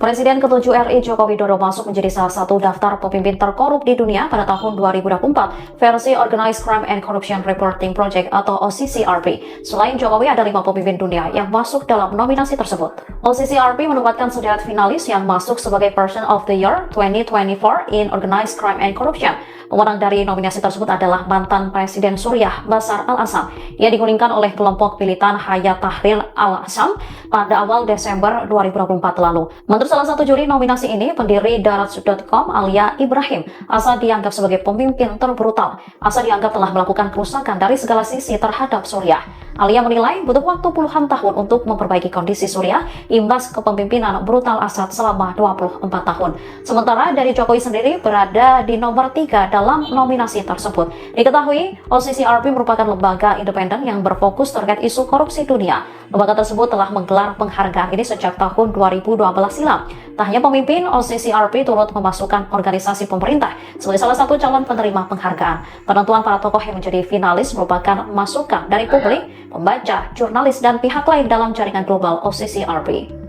Presiden ke-7 RI Joko Widodo masuk menjadi salah satu daftar pemimpin terkorup di dunia pada tahun 2024 versi Organized Crime and Corruption Reporting Project atau OCCRP. Selain Jokowi, ada 5 pemimpin dunia yang masuk dalam nominasi tersebut. OCCRP menempatkan sederet finalis yang masuk sebagai Person of the Year 2024 in Organized Crime and Corruption. Pemenang dari nominasi tersebut adalah mantan Presiden Suriah Bashar al-Assad. Ia digulingkan oleh kelompok militan Hayat Tahrir al-Syam pada awal Desember 2024 lalu. Menurut salah satu juri nominasi ini, pendiri Darat.com Alia Ibrahim, Assad dianggap sebagai pemimpin terbrutal. Assad dianggap telah melakukan kerusakan dari segala sisi terhadap Suriah. Alia menilai butuh waktu puluhan tahun untuk memperbaiki kondisi Suriah imbas kepemimpinan brutal Assad selama 24 tahun. Sementara dari Jokowi sendiri berada di nomor 3 dalam nominasi tersebut. Diketahui, OCCRP merupakan lembaga independen yang berfokus terkait isu korupsi dunia. Lembaga tersebut telah menggelar penghargaan ini sejak tahun 2012 silam. Tak hanya pemimpin, OCCRP turut memasukkan organisasi pemerintah sebagai salah satu calon penerima penghargaan. Penentuan para tokoh yang menjadi finalis merupakan masukan dari publik, pembaca, jurnalis, dan pihak lain dalam jaringan global OCCRP.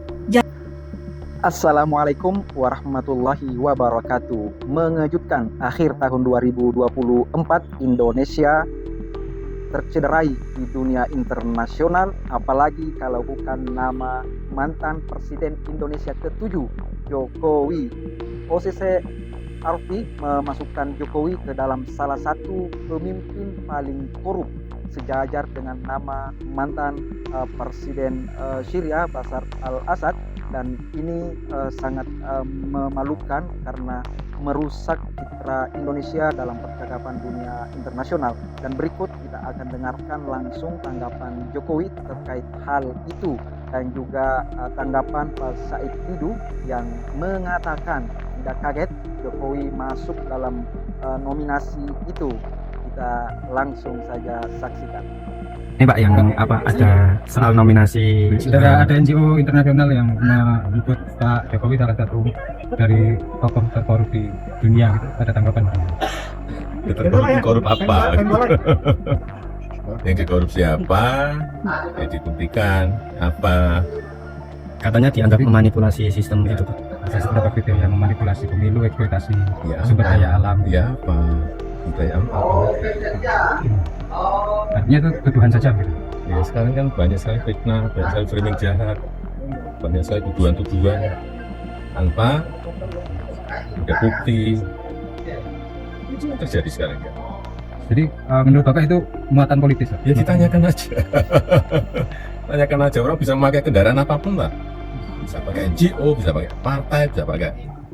Assalamualaikum warahmatullahi wabarakatuh. Mengejutkan, akhir tahun 2024 Indonesia tercederai di dunia internasional, apalagi kalau bukan nama mantan Presiden Indonesia ke-7 Jokowi. OCCRP memasukkan Jokowi ke dalam salah satu pemimpin paling korup, sejajar dengan nama mantan Presiden Syria Bashar al-Assad. Dan ini sangat memalukan karena merusak citra Indonesia dalam percakapan dunia internasional. Dan berikut kita akan dengarkan langsung tanggapan Jokowi terkait hal itu, dan juga tanggapan Pak Said Didu yang mengatakan tidak kaget Jokowi masuk dalam nominasi itu. Kita langsung saja saksikan. Ini Pak, yang ada soal nominasi, ada NGO internasional yang menyebut Pak Jokowi salah satu dari tokoh terkorup di dunia, gitu. Ada tanggapan? Korup apa? Yang korupsi apa? Yang dibuktikan apa? katanya dianggap memanipulasi sistem itu Pak. Beberapa kriteria yang memanipulasi pemilu, eksploitasi sumber daya alam. Ya apa? Sumber daya alam apa? Artinya itu tuduhan saja gitu. Ya sekarang kan banyak sekali fitnah, banyak sekali framing jahat, banyak sekali tuduhan-tuduhan tanpa ada bukti. Itu yang terjadi sekarang kan. Jadi menurut Bapak itu muatan politis? Ya ditanyakan aja. Tanyakan aja, orang bisa memakai kendaraan apapun lah. Bisa pakai NGO, bisa pakai partai, bisa pakai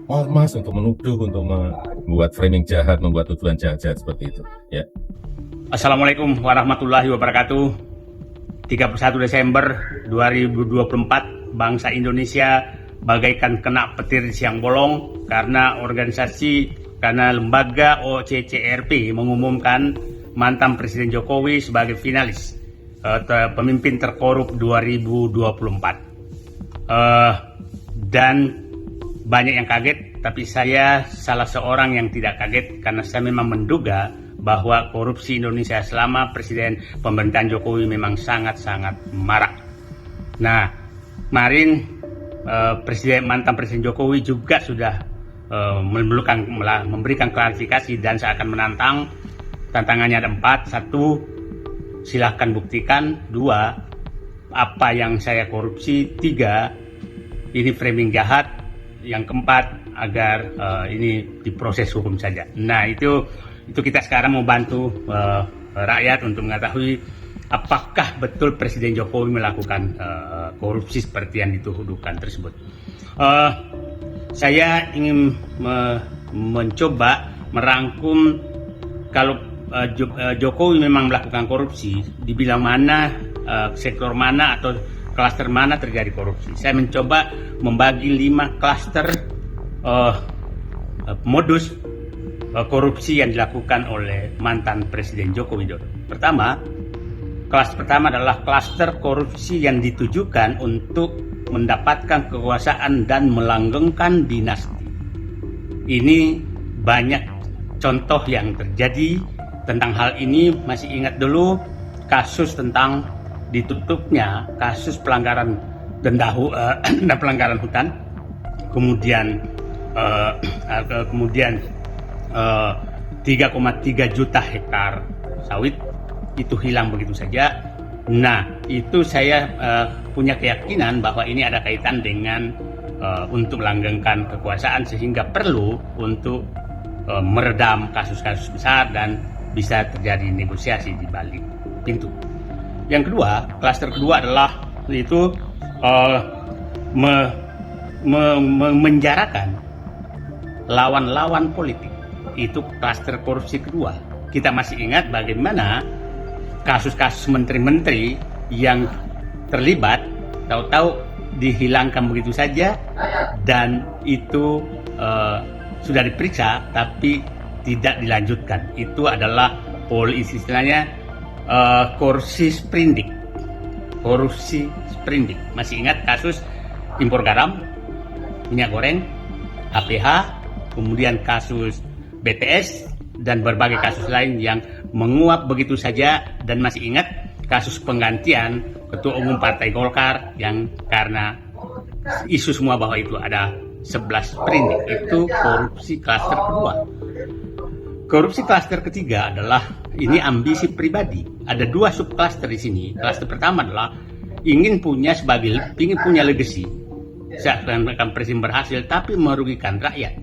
ormas untuk menuduh, untuk membuat framing jahat, membuat tuduhan jahat-jahat seperti itu. Ya. Assalamualaikum warahmatullahi wabarakatuh. 31 Desember 2024, bangsa Indonesia bagaikan kena petir siang bolong karena lembaga OCCRP mengumumkan mantan Presiden Jokowi sebagai finalis pemimpin terkorup 2024. Dan banyak yang kaget, tapi saya salah seorang yang tidak kaget karena saya memang menduga bahwa korupsi Indonesia selama pemerintahan Jokowi memang sangat-sangat marak. Nah, kemarin mantan Presiden Jokowi juga sudah memberikan klarifikasi, dan saya akan menantang. Tantangannya ada 4. 1, silahkan buktikan. 2, apa yang saya korupsi. 3, ini framing jahat. Yang keempat, agar ini diproses hukum saja. Nah, itu kita sekarang mau bantu rakyat untuk mengetahui apakah betul Presiden Jokowi melakukan korupsi seperti yang dituduhkan tersebut. Saya ingin mencoba merangkum kalau Jokowi memang melakukan korupsi, dibilang mana, sektor mana atau klaster mana terjadi korupsi. Saya mencoba membagi 5 klaster modus korupsi yang dilakukan oleh mantan Presiden Joko Widodo. Klaster pertama adalah klaster korupsi yang ditujukan untuk mendapatkan kekuasaan dan melanggengkan dinasti. Ini banyak contoh yang terjadi tentang hal ini. Masih ingat dulu kasus tentang ditutupnya kasus pelanggaran pelanggaran hutan kemudian 3,3 juta hektar sawit itu hilang begitu saja. Nah, itu saya punya keyakinan bahwa ini ada kaitan dengan untuk melanggengkan kekuasaan, sehingga perlu untuk meredam kasus-kasus besar dan bisa terjadi negosiasi di balik pintu. Yang kedua, klaster kedua adalah itu menjarakan lawan-lawan politik. Itu klaster korupsi kedua. Kita masih ingat bagaimana kasus-kasus menteri-menteri yang terlibat tahu-tahu dihilangkan begitu saja, dan itu sudah diperiksa tapi tidak dilanjutkan. Itu adalah istilahnya korupsi sprindik. Korupsi sprindik. Masih ingat kasus impor garam, minyak goreng, HPH, kemudian kasus BTS dan berbagai kasus lain yang menguap begitu saja. Dan masih ingat kasus penggantian Ketua Umum Partai Golkar yang karena isu semua bahwa itu ada 11 sprindik. Itu korupsi klaster kedua. Korupsi klaster ketiga adalah ini ambisi pribadi. Ada 2 subklaster di sini. Klaster pertama adalah ingin punya legacy. Seakan-akan presiden berhasil tapi merugikan rakyat.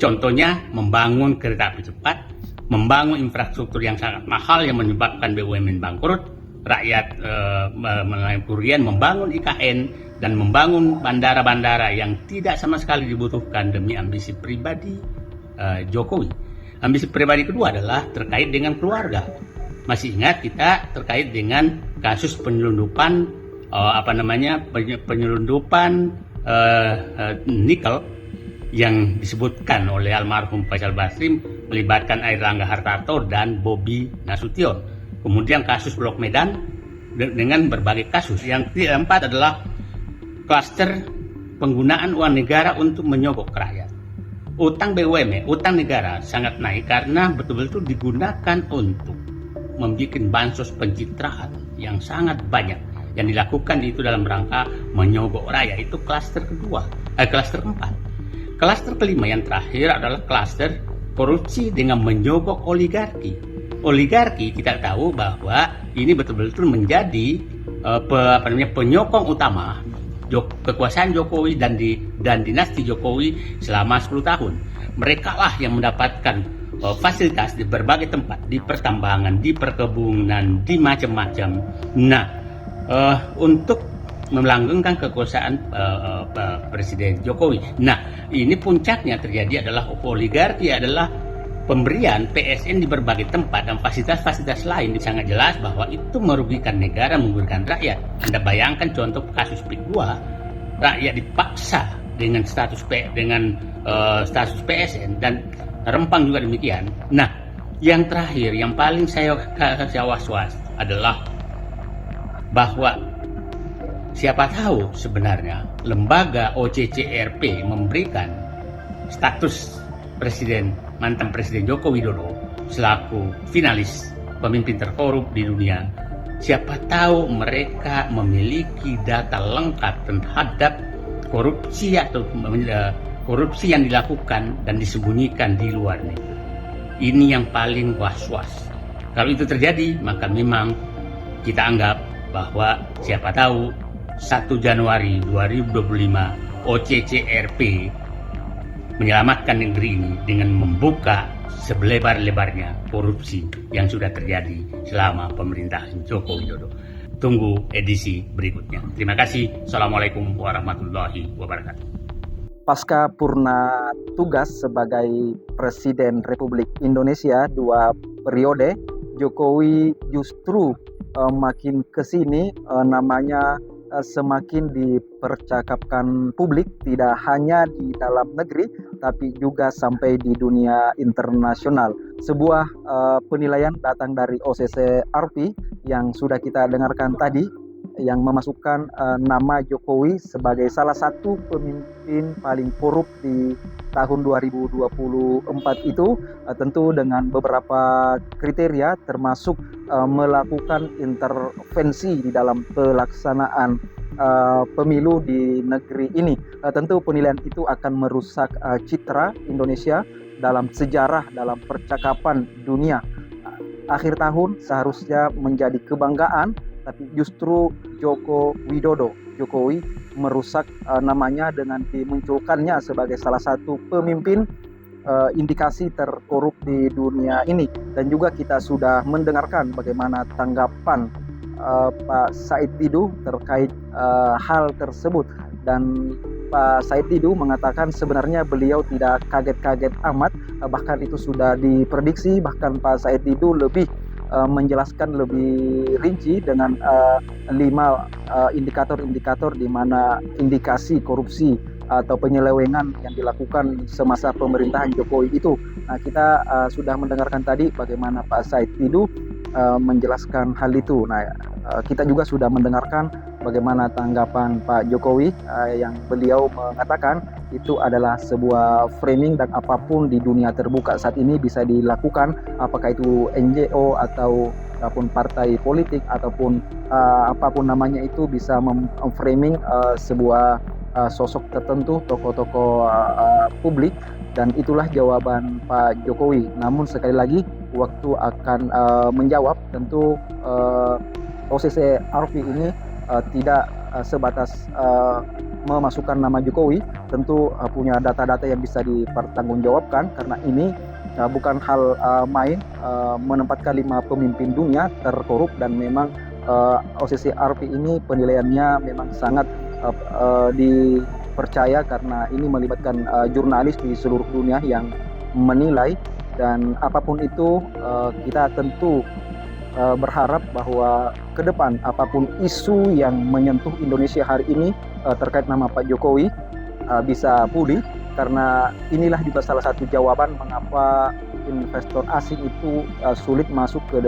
Contohnya membangun kereta api cepat, membangun infrastruktur yang sangat mahal yang menyebabkan BUMN bangkrut, rakyat melalui kerugian, membangun IKN, dan membangun bandara-bandara yang tidak sama sekali dibutuhkan demi ambisi pribadi Jokowi. Ambisi pribadi kedua adalah terkait dengan keluarga. Masih ingat kita terkait dengan kasus penyelundupan penyelundupan nikel yang disebutkan oleh almarhum Faisal Basri melibatkan Airlangga Hartarto dan Bobi Nasution. Kemudian kasus Blok Medan dengan berbagai kasus. Yang keempat adalah klaster penggunaan uang negara untuk menyogok rakyat. Utang BUMN, utang negara sangat naik karena betul-betul digunakan untuk membuat bansos pencitraan yang sangat banyak. Yang dilakukan itu dalam rangka menyogok rakyat. Itu klaster keempat. Klaster kelima yang terakhir adalah klaster korupsi dengan menyogok oligarki. Oligarki kita tahu bahwa ini betul-betul menjadi penyokong utama kekuasaan Jokowi dan dinasti Jokowi selama 10 tahun. Mereka lah yang mendapatkan fasilitas di berbagai tempat, di pertambangan, di perkebunan, di macam-macam. Nah, untuk melanggengkan kekuasaan Presiden Jokowi. Nah, ini puncaknya terjadi adalah oligarki, adalah pemberian PSN di berbagai tempat dan fasilitas-fasilitas lain. Sangat jelas bahwa itu merugikan negara, merugikan rakyat. Anda bayangkan contoh kasus PIK 2, rakyat dipaksa dengan status PSN, dan Rempang juga demikian. Nah, yang terakhir, yang paling saya was-was adalah bahwa siapa tahu sebenarnya lembaga OCCRP memberikan status mantan Presiden Joko Widodo selaku finalis pemimpin terkorup di dunia. Siapa tahu mereka memiliki data lengkap terhadap korupsi atau korupsi yang dilakukan dan disembunyikan di luar negeri. Ini yang paling was-was. Kalau itu terjadi, maka memang kita anggap bahwa siapa tahu 1 Januari 2025 OCCRP menyelamatkan negeri ini dengan membuka selebar-lebarnya korupsi yang sudah terjadi selama pemerintahan Joko Widodo. Tunggu edisi berikutnya. Terima kasih. Assalamualaikum warahmatullahi wabarakatuh. Pasca purna tugas sebagai Presiden Republik Indonesia 2 periode, Jokowi justru makin kesini namanya semakin dipercakapkan publik, tidak hanya di dalam negeri tapi juga sampai di dunia internasional. Sebuah penilaian datang dari OCCRP yang sudah kita dengarkan tadi, yang memasukkan nama Jokowi sebagai salah satu pemimpin paling korup di tahun 2024 itu tentu dengan beberapa kriteria termasuk melakukan intervensi di dalam pelaksanaan pemilu di negeri ini. Tentu penilaian itu akan merusak citra Indonesia dalam sejarah, dalam percakapan dunia. Akhir tahun seharusnya menjadi kebanggaan, tapi justru Jokowi merusak namanya dengan dimunculkannya sebagai salah satu pemimpin indikasi terkorup di dunia ini. Dan juga kita sudah mendengarkan bagaimana tanggapan Pak Said Didu terkait hal tersebut, dan Pak Said Didu mengatakan sebenarnya beliau tidak kaget-kaget amat, bahkan itu sudah diprediksi. Bahkan Pak Said Didu lebih menjelaskan lebih rinci dengan 5 indikator-indikator di mana indikasi korupsi atau penyelewengan yang dilakukan semasa pemerintahan Jokowi itu. Nah, kita sudah mendengarkan tadi bagaimana Pak Said Didu menjelaskan hal itu. Nah, kita juga sudah mendengarkan bagaimana tanggapan Pak Jokowi yang beliau mengatakan itu adalah sebuah framing, dan apapun di dunia terbuka saat ini bisa dilakukan, apakah itu NGO ataupun partai politik ataupun apapun namanya, itu bisa memframing sebuah sosok tertentu, tokoh-tokoh publik, dan itulah jawaban Pak Jokowi. Namun sekali lagi waktu akan menjawab. Tentu OCC RP ini tidak sebatas memasukkan nama Jokowi, tentu punya data-data yang bisa dipertanggungjawabkan, karena ini bukan hal main menempatkan 5 pemimpin dunia terkorup, dan memang OCC RP ini penilaiannya memang sangat dipercaya karena ini melibatkan jurnalis di seluruh dunia yang menilai. Dan apapun itu kita tentu berharap bahwa ke depan apapun isu yang menyentuh Indonesia hari ini terkait nama Pak Jokowi bisa pulih, karena inilah juga salah satu jawaban mengapa investor asing itu sulit masuk ke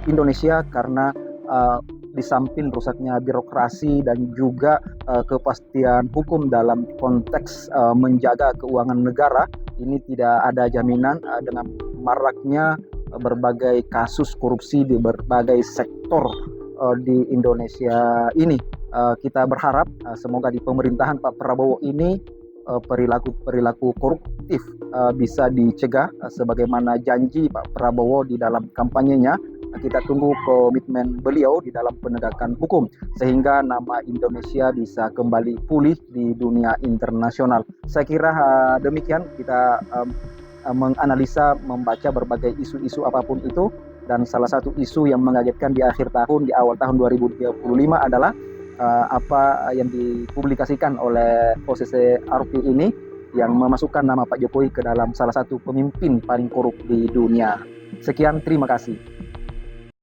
Indonesia, karena di samping rusaknya birokrasi dan juga kepastian hukum dalam konteks menjaga keuangan negara, ini tidak ada jaminan dengan maraknya berbagai kasus korupsi di berbagai sektor di Indonesia ini. Kita berharap semoga di pemerintahan Pak Prabowo ini perilaku koruptif bisa dicegah sebagaimana janji Pak Prabowo di dalam kampanyenya. Kita tunggu komitmen beliau di dalam penegakan hukum sehingga nama Indonesia bisa kembali pulih di dunia internasional. Saya kira demikian kita menganalisa, membaca berbagai isu-isu apapun itu, dan salah satu isu yang mengagetkan di akhir tahun, di awal tahun 2025 adalah apa yang dipublikasikan oleh OCC RP ini yang memasukkan nama Pak Jokowi ke dalam salah satu pemimpin paling korup di dunia. Sekian, terima kasih.